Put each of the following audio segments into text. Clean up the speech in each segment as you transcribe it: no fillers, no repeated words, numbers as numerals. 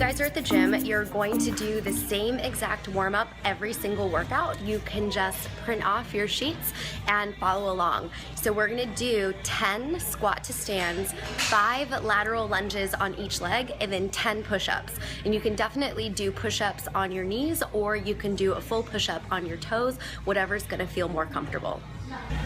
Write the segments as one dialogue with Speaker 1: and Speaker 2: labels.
Speaker 1: guys are at the gym, you're going to do the same exact warm-up every single workout. You can just print off your sheets and follow along. So we're gonna do 10 squat to stands, 5 lateral lunges on each leg, and then 10 push-ups. And you can definitely do push-ups on your knees, or you can do a full push-up on your toes, whatever's gonna feel more comfortable.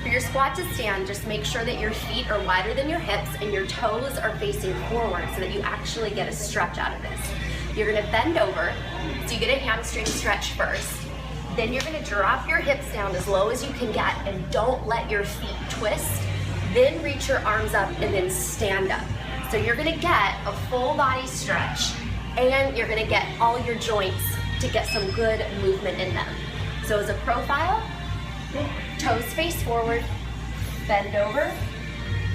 Speaker 1: For your squat to stand, just make sure that your feet are wider than your hips and your toes are facing forward so that you actually get a stretch out of this. You're gonna bend over, so you get a hamstring stretch first. Then you're gonna drop your hips down as low as you can get and don't let your feet twist. Then reach your arms up and then stand up. So you're gonna get a full body stretch and you're gonna get all your joints to get some good movement in them. So as a profile, toes face forward, bend over,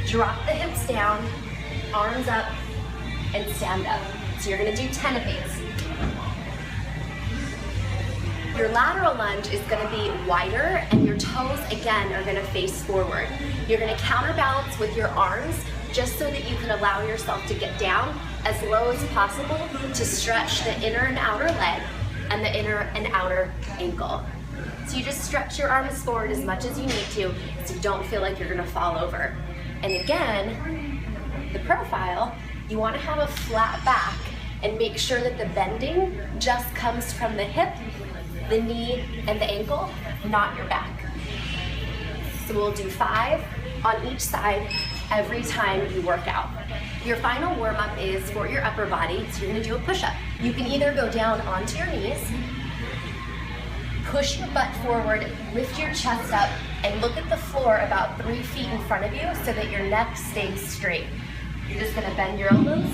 Speaker 1: drop the hips down, arms up, and stand up. So you're gonna do 10 of these. Your lateral lunge is gonna be wider and your toes, again, are gonna face forward. You're gonna counterbalance with your arms just so that you can allow yourself to get down as low as possible to stretch the inner and outer leg and the inner and outer ankle. So you just stretch your arms forward as much as you need to so you don't feel like you're gonna fall over. And again, the profile, you wanna have a flat back and make sure that the bending just comes from the hip, the knee, and the ankle, not your back. So we'll do 5 on each side every time you work out. Your final warm-up is for your upper body, so you're gonna do a push-up. You can either go down onto your knees, push your butt forward, lift your chest up, and look at the floor about 3 feet in front of you so that your neck stays straight. You're just gonna bend your elbows,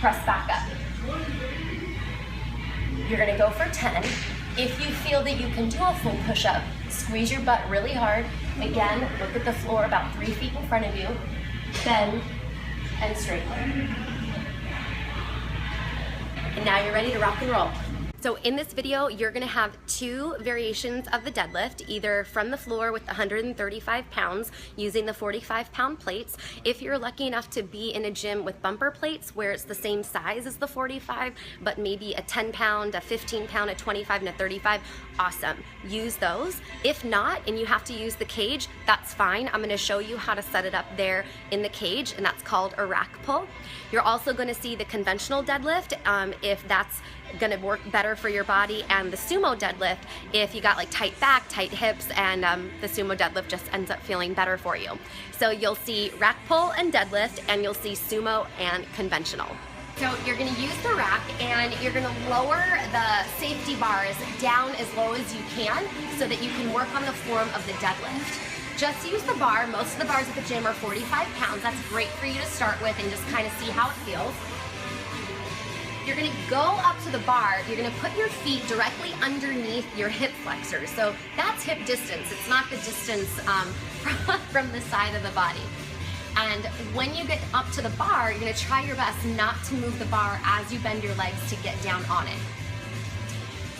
Speaker 1: press back up. You're gonna go for 10. If you feel that you can do a full push-up, squeeze your butt really hard. Again, look at the floor about 3 feet in front of you, bend, and straighten. And now you're ready to rock and roll. So in this video, you're gonna have 2 variations of the deadlift, either from the floor with 135 pounds using the 45-pound plates. If you're lucky enough to be in a gym with bumper plates where it's the same size as the 45, but maybe a 10-pound, a 15-pound, a 25, and a 35, awesome. Use those. If not, and you have to use the cage, that's fine. I'm gonna show you how to set it up there in the cage, and that's called a rack pull. You're also gonna see the conventional deadlift, if that's gonna work better for your body, and the sumo deadlift if you got like tight back, tight hips, and the sumo deadlift just ends up feeling better for you. So you'll see rack pull and deadlift, and you'll see sumo and conventional. So you're gonna use the rack and you're gonna lower the safety bars down as low as you can so that you can work on the form of the deadlift. Just use the bar. Most of the bars at the gym are 45 pounds. That's great for you to start with and just kind of see how it feels. You're gonna go up to the bar, you're gonna put your feet directly underneath your hip flexors. So that's hip distance, it's not the distance from the side of the body. And when you get up to the bar, you're gonna try your best not to move the bar as you bend your legs to get down on it.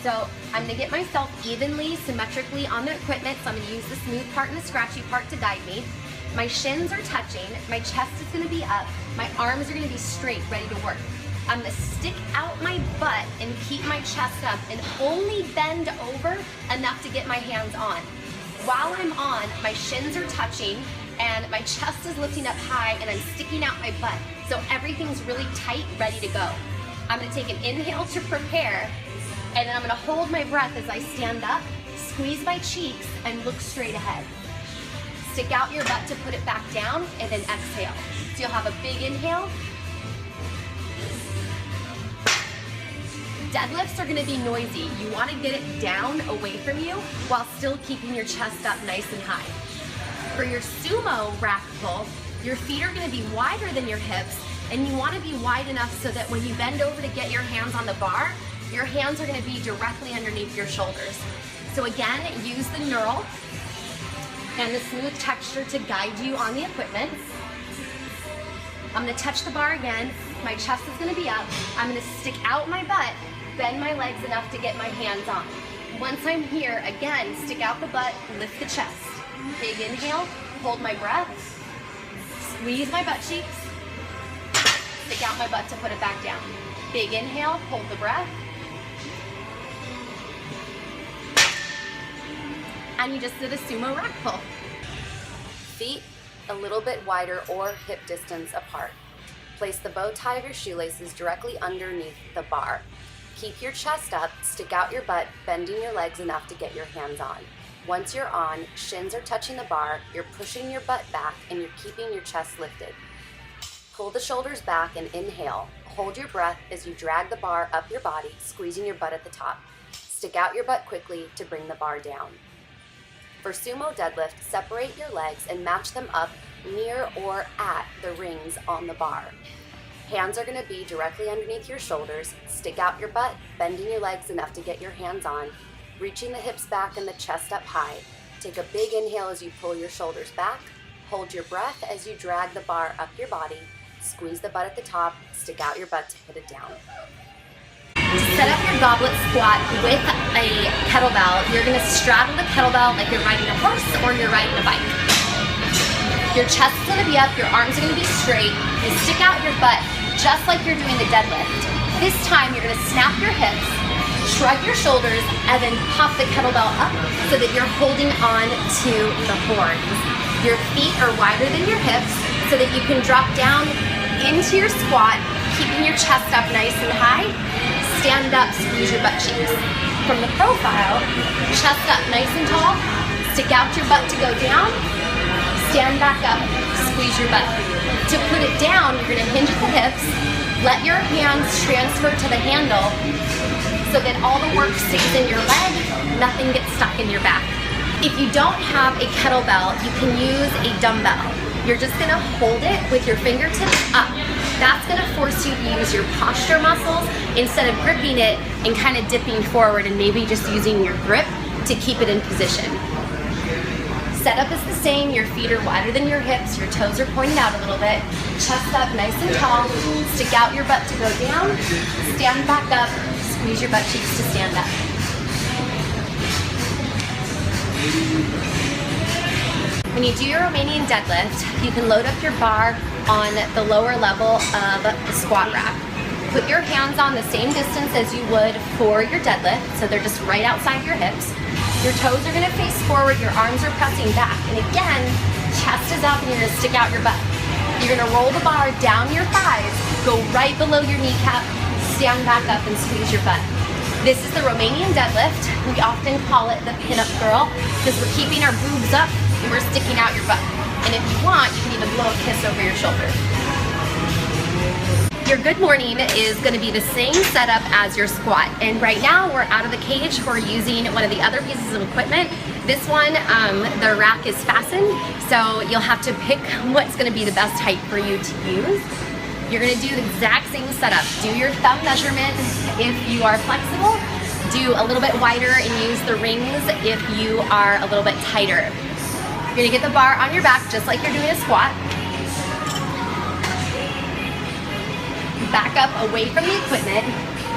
Speaker 1: So I'm gonna get myself evenly, symmetrically on the equipment, so I'm gonna use the smooth part and the scratchy part to guide me. My shins are touching, my chest is gonna be up, my arms are gonna be straight, ready to work. I'm gonna stick out my butt and keep my chest up and only bend over enough to get my hands on. While I'm on, my shins are touching and my chest is lifting up high and I'm sticking out my butt. So everything's really tight, ready to go. I'm gonna take an inhale to prepare, and then I'm gonna hold my breath as I stand up, squeeze my cheeks, and look straight ahead. Stick out your butt to put it back down, and then exhale. So you'll have a big inhale. Deadlifts are gonna be noisy. You wanna get it down away from you while still keeping your chest up nice and high. For your sumo rack pull, your feet are gonna be wider than your hips, and you wanna be wide enough so that when you bend over to get your hands on the bar, your hands are gonna be directly underneath your shoulders. So again, use the knurl and the smooth texture to guide you on the equipment. I'm gonna touch the bar again. My chest is gonna be up. I'm gonna stick out my butt, bend my legs enough to get my hands on. Once I'm here, again, stick out the butt, lift the chest. Big inhale, hold my breath, squeeze my butt cheeks, stick out my butt to put it back down. Big inhale, hold the breath. And you just did a sumo rack pull. Feet a little bit wider or hip distance apart. Place the bow tie of your shoelaces directly underneath the bar. Keep your chest up, stick out your butt, bending your legs enough to get your hands on. Once you're on, shins are touching the bar, you're pushing your butt back and you're keeping your chest lifted. Pull the shoulders back and inhale. Hold your breath as you drag the bar up your body, squeezing your butt at the top. Stick out your butt quickly to bring the bar down. For sumo deadlift, separate your legs and match them up near or at the rings on the bar. Hands are going to be directly underneath your shoulders. Stick out your butt, bending your legs enough to get your hands on, reaching the hips back and the chest up high. Take a big inhale as you pull your shoulders back. Hold your breath as you drag the bar up your body. Squeeze the butt at the top, stick out your butt to hit it down. Set up your goblet squat with a kettlebell. You're gonna straddle the kettlebell like you're riding a horse or you're riding a bike. Your chest is gonna be up, your arms are gonna be straight. You stick out your butt just like you're doing the deadlift. This time you're gonna snap your hips, shrug your shoulders, and then pop the kettlebell up so that you're holding on to the horns. Your feet are wider than your hips so that you can drop down into your squat, keeping your chest up nice and high. Stand up, squeeze your butt cheeks. From the profile, chest up nice and tall, stick out your butt to go down, stand back up, squeeze your butt. To put it down, you're gonna hinge at the hips, let your hands transfer to the handle so that all the work stays in your leg, nothing gets stuck in your back. If you don't have a kettlebell, you can use a dumbbell. You're just gonna hold it with your fingertips up. That's gonna force you to use your posture muscles instead of gripping it and kind of dipping forward and maybe just using your grip to keep it in position. Setup is the same, your feet are wider than your hips, your toes are pointed out a little bit, chest up nice and tall, stick out your butt to go down, stand back up, squeeze your butt cheeks to stand up. When you do your Romanian deadlift, you can load up your bar on the lower level of the squat rack. Put your hands on the same distance as you would for your deadlift, so they're just right outside your hips. Your toes are gonna face forward, your arms are pressing back, and again, chest is up and you're gonna stick out your butt. You're gonna roll the bar down your thighs, go right below your kneecap, stand back up and squeeze your butt. This is the Romanian deadlift. We often call it the pin-up girl because we're keeping our boobs up and we're sticking out your butt. And if you want, you can even blow a kiss over your shoulder. Your good morning is going to be the same setup as your squat. And right now we're out of the cage. We're using one of the other pieces of equipment. This one, the rack is fastened, so you'll have to pick what's going to be the best height for you to use. You're going to do the exact same setup. Do your thumb measurement if you are flexible. Do a little bit wider and use the rings if you are a little bit tighter. You're going to get the bar on your back just like you're doing a squat. Back up away from the equipment.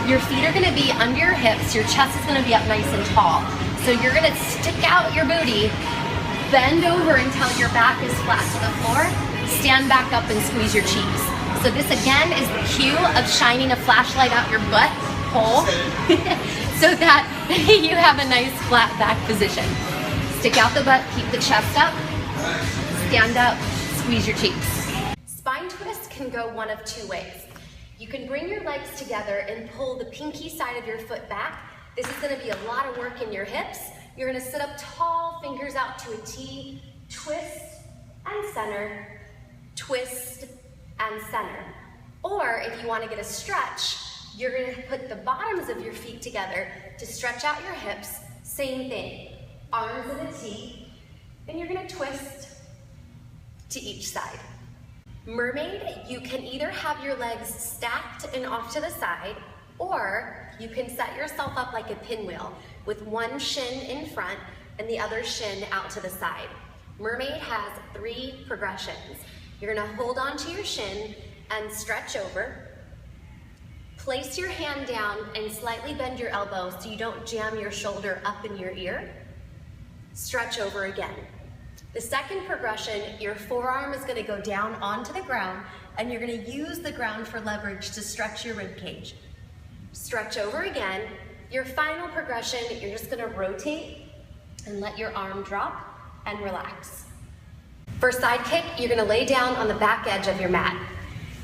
Speaker 1: Your feet are gonna be under your hips, your chest is gonna be up nice and tall. So you're gonna stick out your booty, bend over until your back is flat to the floor, stand back up and squeeze your cheeks. So this again is the cue of shining a flashlight out your butt hole so that you have a nice flat back position. Stick out the butt, keep the chest up, stand up, squeeze your cheeks. Spine twist can go one of two ways. You can bring your legs together and pull the pinky side of your foot back. This is gonna be a lot of work in your hips. You're gonna sit up tall, fingers out to a T, twist and center, twist and center. Or if you wanna get a stretch, you're gonna put the bottoms of your feet together to stretch out your hips. Same thing, arms in a T, and you're gonna twist to each side. Mermaid, you can either have your legs stacked and off to the side, or you can set yourself up like a pinwheel with one shin in front and the other shin out to the side. Mermaid has 3 progressions. You're gonna hold onto your shin and stretch over. Place your hand down and slightly bend your elbow so you don't jam your shoulder up in your ear. Stretch over again. The second progression, your forearm is gonna go down onto the ground and you're gonna use the ground for leverage to stretch your rib cage. Stretch over again. Your final progression, you're just gonna rotate and let your arm drop and relax. For side kick, you're gonna lay down on the back edge of your mat.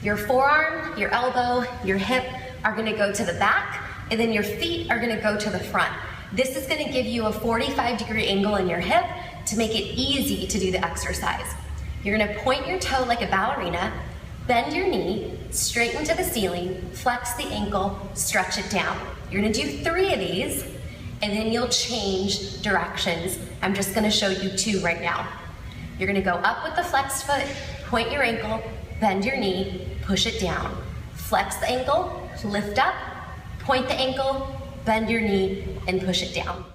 Speaker 1: Your forearm, your elbow, your hip are gonna go to the back, and then your feet are gonna go to the front. This is gonna give you a 45-degree angle in your hip to make it easy to do the exercise. You're gonna point your toe like a ballerina, bend your knee, straighten to the ceiling, flex the ankle, stretch it down. You're gonna do 3 of these, and then you'll change directions. I'm just gonna show you 2 right now. You're gonna go up with the flexed foot, point your ankle, bend your knee, push it down. Flex the ankle, lift up, point the ankle, bend your knee, and push it down.